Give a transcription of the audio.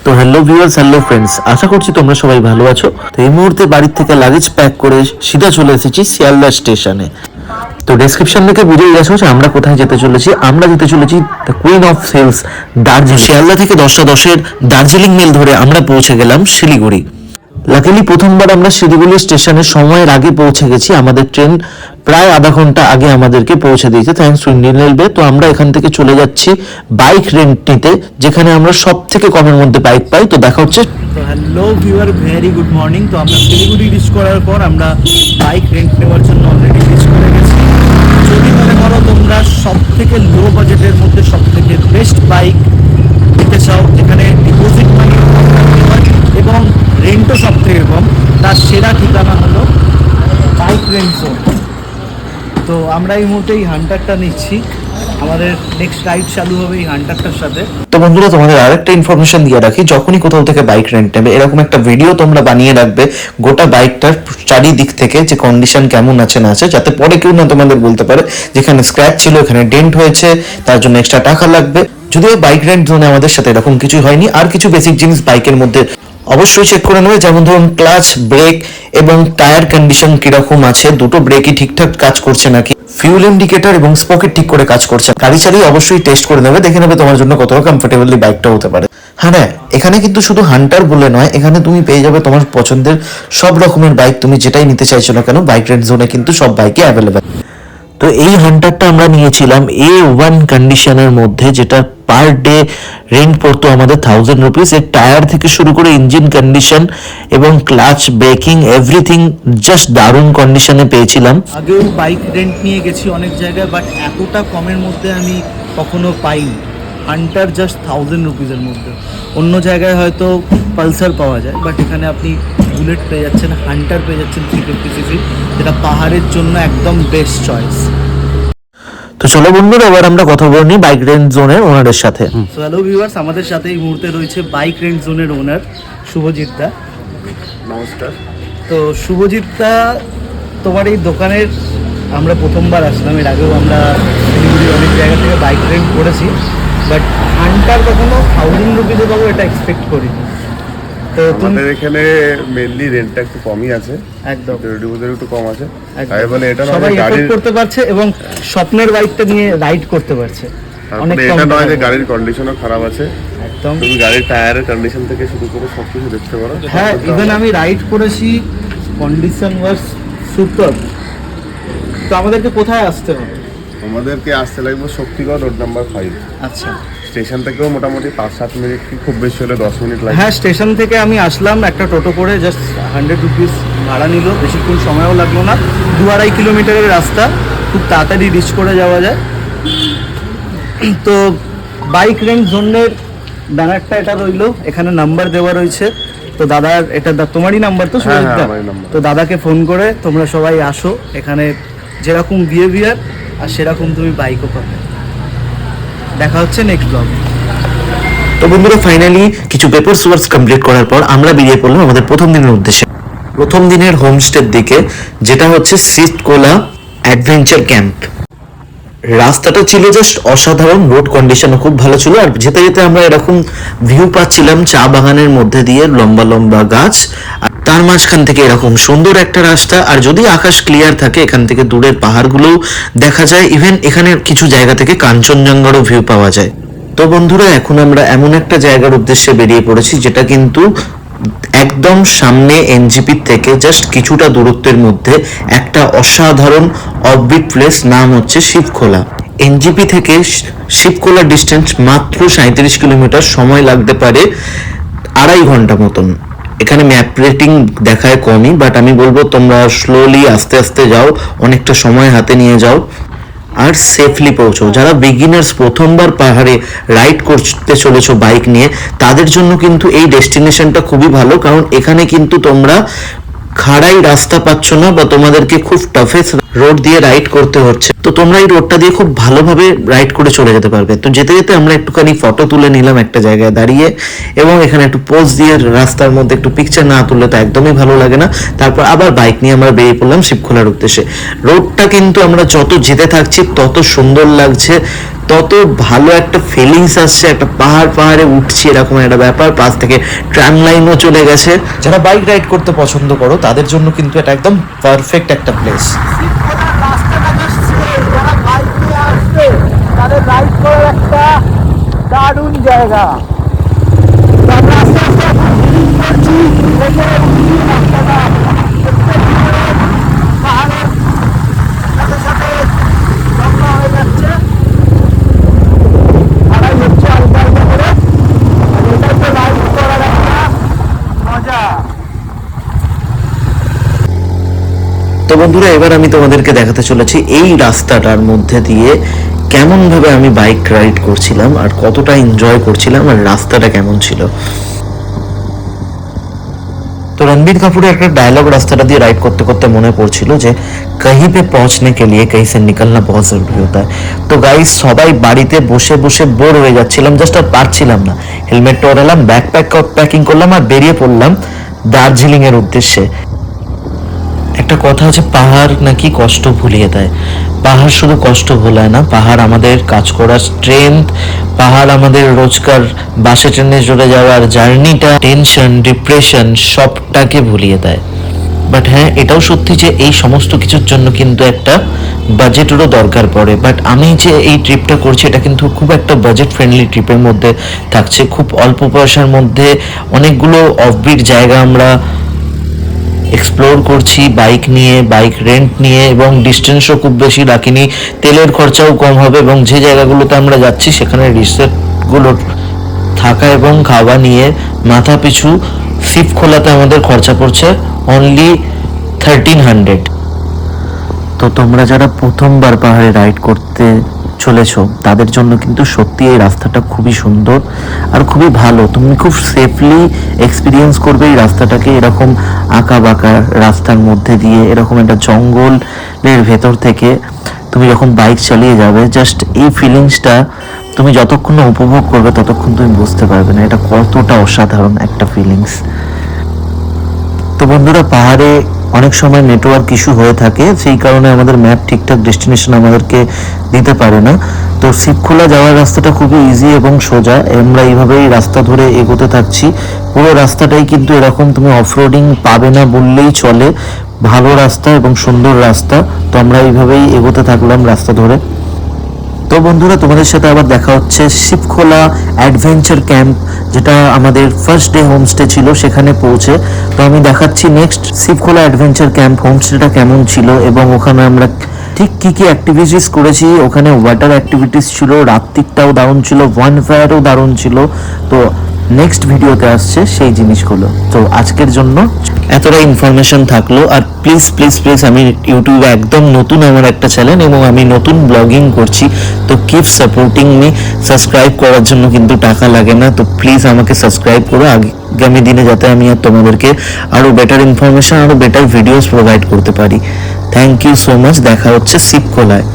তো hello viewers, hello friends, আশা করছি তোমরা সবাই ভালো আছো। তো এই মুহূর্তে বাড়ির থেকে লাগেজ প্যাক করে সিধা চলে এসেছি শিয়ালদা স্টেশনে। তো ডেসক্রিপশন থেকে বুঝেই গেছো যে আমরা কোথায় যেতে চলেছি। আমরা যেতে চলেছি দ্য কুইন অফ সেলস দার্জিলিং। শিয়ালদা থেকে 10:10 দার্জিলিং মেল ধরে আমরা পৌঁছে গেলাম শিলিগুড়ি। লাকিলি প্রথমবার আমরা শিলিগুড়ি স্টেশনে সময়ের আগে পৌঁছে গেছি। আমাদের ট্রেন প্রায় আধা ঘন্টা আগে আমাদেরকে পৌঁছে দিয়েছে, থ্যাঙ্কস টু ইন্ডিয়ান রেলওয়ে। তো আমরা এখান থেকে চলে যাচ্ছি বাইক রেন্ট নিতে, যেখানে আমরা সব থেকে কমের মধ্যে বাইক পাই। তো দেখা হচ্ছে। তো hello viewer, very good morning. তো আমরা শিলিগুড়ি রিচ করার পর আমরা বাইক রেন্ট নেওয়ার জন্য অলরেডি রিচ করে গেছি। যদি মনে করো তোমরা সব থেকে লো বাজেটের মধ্যে সব থেকে বেস্ট বাইক নিতে চাও, যেখানে ডিপোজিট মানি এবং রেন্টও সব থেকে কম, তার সেরা ঠিকানা হলো বাইক রেন্ট জোন। তো আমরা এই মুহূর্তে এই হান্টারটা নিচ্ছি। আমাদের নেক্সট রাইড চালু হবে এই হান্টারটার সাথে। তো বন্ধুরা, তোমাদের আরেকটা ইনফরমেশন দিয়ে রাখি, যখনই কোথাও থেকে বাইক রেন্ট নেবে এরকম একটা ভিডিও তোমরা বানিয়ে রাখবে গোটা বাইকটার চারিদিক থেকে, যে কন্ডিশন কেমন আছে না আছে, যাতে পরে কেউ না তোমাদের বলতে পারে যেখানে স্ক্র্যাচ ছিল এখানে ডেন্ট হয়েছে, তার জন্য এক্সট্রা টাকা লাগবে। যদিও বাইক রেন্ট জোনে আমাদের সাথে এরকম কিছু হয়নি। আর কিছু বেসিক জিনিস বাইকের মধ্যে অবশ্যই চেক করে নেবে, যেমন ধরুন ক্লাচ, ব্রেক এবং টায়ার কন্ডিশন কিরকম আছে, দুটো ব্রেকই ঠিকঠাক কাজ করছে নাকি, ফিউল ইন্ডিকেটর এবং স্পকেট ঠিক করে কাজ করছে। গাড়ি চালিয়ে অবশ্যই টেস্ট করে নেবে, দেখে নেবে তোমার জন্য কতটা কমফোর্টেবলি বাইকটা হতে পারে। হ্যাঁ, এখানে কিন্তু শুধু হান্টার বলে নয়, এখানে তুমি পেয়ে যাবে তোমার পছন্দের সব রকমের বাইক। তুমি যেটাই নিতে চাইছো না কেন, বাইক রেন্ট জোনে কিন্তু সব বাইকই অ্যাভেলেবেল। তো এই হান্টারটা আমরা নিয়েছিলাম A1 কন্ডিশনের মধ্যে, যেটা পার ডে রেন্ট পড়তো আমাদের 1000 রুপিস। এর টায়ার থেকে শুরু করে ইঞ্জিন কন্ডিশন এবং ক্লাচ, ব্রেকিং, এভরিথিং জাস্ট দারুণ কন্ডিশনে পেয়েছিলাম। আগেও বাইক রেন্ট নিয়ে গেছি অনেক জায়গায়, বাট এতটা কমের মধ্যে আমি কখনো পাইনি। হান্টার জাস্ট 1000 রুপিসের মধ্যে। অন্য জায়গায় হয়তো পালসার পাওয়া যায়, বাট এখানে আপনি বুলেট পেয়ে যাচ্ছেন, হান্টার পেয়ে যাচ্ছেন 350cc, যেটা পাহাড়ের জন্য একদম বেস্ট চয়েস। তো চলো বন্ধুরা, এবার আমরা কথা বলে নিই বাইক রেন্ট জোনের ওনারের সাথে। সো হ্যালো ভিউয়ার্স, আমাদের সাথে এই মুহূর্তে রয়েছে বাইক রেন্ট জোনের ওনার শুভজিৎ দা। নমস্কার। তো শুভজিৎ দা, তোমার এই দোকানের আমরা প্রথমবার আসলাম। এর আগেও আমরা শিলিগুড়ির অনেক জায়গা থেকে বাইক রেন্ট করেছি, বাট হান্টার কখনো 1000 রুপিসে পাবো এটা এক্সপেক্ট করিনি। তো আমাদের এখানে মেইনলি রেন্টটা একটু কমই আছে, একদম ডিপোজিট একটু কম আছে। একদম। তাই বলে এটা সবাই নয় গাড়ির করতে পারছে এবং স্বপ্নের বাইকটা নিয়ে রাইড করতে পারছে। অনেক তারপরে কম এটা নয় যে টাকায়। গাড়ির কন্ডিশনও খারাপ আছে। একদম। তুমি গাড়ির টায়ারের কন্ডিশন থেকে শুরু করে সবকিছু দেখতে পারো। হ্যাঁ, ইভেন আমি রাইড করেছি, কন্ডিশন ওয়াজ সুপার। তো আমাদেরকে কোথায় আসতে হবে? আমাদেরকে আসতে লাগবে শক্তিগড় রোড নাম্বার 5। আচ্ছা। স্টেশন থেকেও মোটামুটি 5-7 মিনিট, কি খুব বেশি হলে 10 মিনিট লাগে। হ্যাঁ, স্টেশন থেকে আমি আসলাম একটা টোটো করে, জাস্ট 100 রুপিস ভাড়া নিল, বেশিক্ষণ সময়ও লাগলো না। 2-2.5 কিলোমিটারের রাস্তা, খুব তাড়াতাড়ি রিচ করে যাওয়া যায়। তো বাইক রেন্ট জোনের ব্যানারটা এটা রইলো, এখানে নাম্বার দেওয়া রয়েছে। তো দাদার, এটা তোমারই নাম্বার তো সুজিত দা? আমারই নাম্বার। তো দাদাকে ফোন করে তোমরা সবাই আসো, এখানে যেরকম বিহেভিয়ার আর সেরকম তুমি বাইকও পাবে। দেখা হচ্ছে নেক্সট ব্লগ। তো বন্ধুরা, ফাইনালি কিছু পেপারস ওয়ার্কস কমপ্লিট করার পর আমরা বেরিয়ে পড়লাম আমাদের প্রথম দিনের উদ্দেশ্যে, প্রথম দিনের হোমস্টের দিকে, যেটা হচ্ছে সিটকোলা অ্যাডভেঞ্চার ক্যাম্প। রাস্তাটা ছিল জাস্ট অসাধারণ, রোড কন্ডিশনও খুব ভালো ছিল। আর যেতে যেতে আমরা এরকম ভিউ পাচ্ছিলাম চা বাগানের মধ্যে দিয়ে, লম্বা লম্বা গাছ, আর তার মাঝখান থেকে এরকম সুন্দর একটা রাস্তা। আর যদি আকাশ ক্লিয়ার থাকে এখান থেকে দূরের পাহাড়গুলোও দেখা যায়। ইভেন এখানে কিছু জায়গা থেকে কাঞ্চনজঙ্ঘারও ভিউ পাওয়া যায়। তো বন্ধুরা, এখন আমরা এমন একটা জায়গার উদ্দেশ্যে বেরিয়ে পড়েছি যেটা কিন্তু একদম সামনে এনজিপি থেকে জাস্ট কিছুটা দূরত্বের মধ্যে একটা অসাধারণ অফবিট প্লেস, নাম হচ্ছে শিবখোলা। এনজিপি থেকে শিবখোলা ডিস্টেন্স মাত্র 37 কিলোমিটার, সময় লাগতে পারে 2.5 ঘন্টা মতন। এখানে ম্যাপ রেটিং দেখায় কমই, বাট আমি বলবো তোমরা স্লোলি আস্তে আস্তে যাও, অনেকটা সময় হাতে নিয়ে যাও আর সেফলি পৌঁছো। যারা বিগিনার্স, প্রথমবার পাহাড়ে রাইড করতে চলেছো বাইক নিয়ে, তাদের জন্য কিন্তু এই ডেস্টিনেশনটা খুবই ভালো, কারণ এখানে কিন্তু তোমরা খাড়াই রাস্তা পাচ্ছ না বা তোমাদেরকে খুব টাফেস্ট রোড দিয়ে রাইড করতে হচ্ছে। তো তোমরা এই রোডটা দিয়ে খুব ভালোভাবে রাইড করে চলে যেতে পারবে। তো যেতে যেতে আমরা একটুখানি ফটো তুলে নিলাম একটা জায়গায় দাঁড়িয়ে, এবং এখানে একটু পোজ দিয়ে রাস্তার মধ্যে একটু পিকচার না তুললে তো একদমই ভালো লাগে না। তারপর আবার বাইক নিয়ে আমরা বেরিয়ে পড়লাম শিবখোলার উদ্দেশ্যে। রোডটা কিন্তু আমরা যত যেতে থাকছি তত সুন্দর লাগছে, তত ভালো একটা ফিলিংস আসছে, একটা পাহাড়ে উঠছি এরকম একটা ব্যাপার। পাশ থেকে ট্রাম লাইনও চলে গেছে। যারা বাইক রাইড করতে পছন্দ করো তাদের জন্য কিন্তু এটা একদম পারফেক্ট একটা প্লেস। তাদের রাইড করার একটা দারুণ জায়গা। তো বন্ধুরা, এবার আমি তোমাদেরকে দেখাতে চলেছি এই রাস্তাটার মধ্যে দিয়ে কেমন ভাবে আমি বাইক রাইড করছিলাম আর কতটা এনজয় করছিলাম আর রাস্তাটা কেমন ছিল। তো রণবীর কাপুরের একটা ডায়লগ রাস্তাটা দিয়ে রাইড করতে করতে মনে পড়ছিল যে কहीं पे पहुंचने के लिए कहीं से निकलना बहुत जरूरी होता है। তো গাইস, সবাই বাড়িতে বসে বসে বোর হয়ে যাচ্ছিলাম, জাস্ট আর পারছিলাম না। হেলমেটটা ওড়ালাম, ব্যাকপ্যাক প্যাকিং করলাম আর বেরিয়ে পড়লাম দার্জিলিং এর উদ্দেশ্যে। একটা কথা আছে, পাহাড় নাকি কষ্ট ভুলিয়ে দেয়। পাহাড় শুধু কষ্ট ভোলায় না, পাহাড় আমাদের কাজ করার স্ট্রেংথ, পাহাড় আমাদের রোজকার বাসে ট্রেনে চলে যাওয়ার জার্নিটা, টেনশন, ডিপ্রেশন সবটাকে ভুলিয়ে দেয়। বাট হ্যাঁ, এটাও সত্যি যে এই সমস্ত কিছুর জন্য কিন্তু একটা বাজেটেরও দরকার পড়ে। বাট আমি যে এই ট্রিপটা করছি এটা কিন্তু খুব একটা বাজেট ফ্রেন্ডলি ট্রিপের মধ্যে থাকছে। খুব অল্প পয়সার মধ্যে অনেকগুলো অফবিট জায়গা আমরা এক্সপ্লোর করছি বাইক নিয়ে, বাইক রেন্ট নিয়ে, এবং ডিস্টেন্সও খুব বেশি রাখিনি। তেলের খরচাও কম হবে এবং যে জায়গাগুলোতে আমরা যাচ্ছি সেখানে রিসোর্টগুলোর থাকা এবং খাওয়া নিয়ে মাথা পিছু শিবখোলাতে আমাদের খরচা পড়ছে অনলি 1300। তো তোমরা যারা প্রথমবার পাহাড়ে রাইড করতে চলেছো তাদের জন্য কিন্তু সত্যি এই রাস্তাটা খুবই সুন্দর আর খুবই ভালো। তুমি খুব সেফলি এক্সপিরিয়েন্স করবে এই রাস্তাটাকে। এরকম আঁকা বাঁকা রাস্তার মধ্যে দিয়ে এরকম একটা জঙ্গলের ভেতর থেকে তুমি যখন বাইক চালিয়ে যাবে, জাস্ট এই ফিলিংসটা তুমি যতক্ষণ না উপভোগ করবে ততক্ষণ তুমি বুঝতে পারবে না এটা কতটা অসাধারণ একটা ফিলিংস। তো বন্ধুরা, পাহাড়ে অনেক সময় নেটওয়ার্ক ইস্যু হয়ে থাকে, সেই কারণে আমাদের ম্যাপ ঠিকঠাক ডেস্টিনেশন আমাদেরকে দিতে পারে না। তো শিবখোলা যাওয়ার রাস্তাটা খুবই ইজি এবং সোজা। আমরা এইভাবেই রাস্তা ধরে এগোতে থাকছি। পুরো রাস্তাটাই কিন্তু এরকম তুমি অফরোডিং পাবে না বললেই চলে, ভালো রাস্তা এবং সুন্দর রাস্তা। তো আমরা এইভাবেই এগোতে থাকলাম রাস্তা ধরে। তো বন্ধুরা, তোমাদের সাথে আবার দেখা হচ্ছে শিবখোলা অ্যাডভেঞ্চার ক্যাম্প, যেটা আমাদের ফার্স্ট ডে হোমস্টে ছিল, সেখানে পৌঁছে। তো আমি দেখাচ্ছি নেক্সট শিবখোলা অ্যাডভেঞ্চার ক্যাম্প হোমস্টেটা কেমন ছিল এবং ওখানে আমরা ঠিক কি কি অ্যাক্টিভিটিস করেছি। ওখানে ওয়াটার অ্যাক্টিভিটিস ছিল, রাত্রিটাও দারুণ ছিল, ওয়ানফায়ারও দারুণ ছিল। তো নেক্সট ভিডিওতে আসছে সেই জিনিসগুলো। তো আজকের জন্য এতটা ইনফরমেশন থাকলো। আর প্লিজ প্লিজ প্লিজ, আমি ইউটিউবে একদম নতুন আমার একটা চ্যানেল এবং আমি নতুন ব্লগিং করছি। তো কিপ সাপোর্টিং মি। সাবস্ক্রাইব করার জন্য কিন্তু টাকা লাগে না। তো প্লিজ আমাকে সাবস্ক্রাইব করো, আগামী দিনে যাতে আমি আর তোমাদেরকে আরও বেটার ইনফরমেশন, আরও বেটার ভিডিওস প্রোভাইড করতে পারি। Thank you so much. দেখা হচ্ছে শিবখোলায়।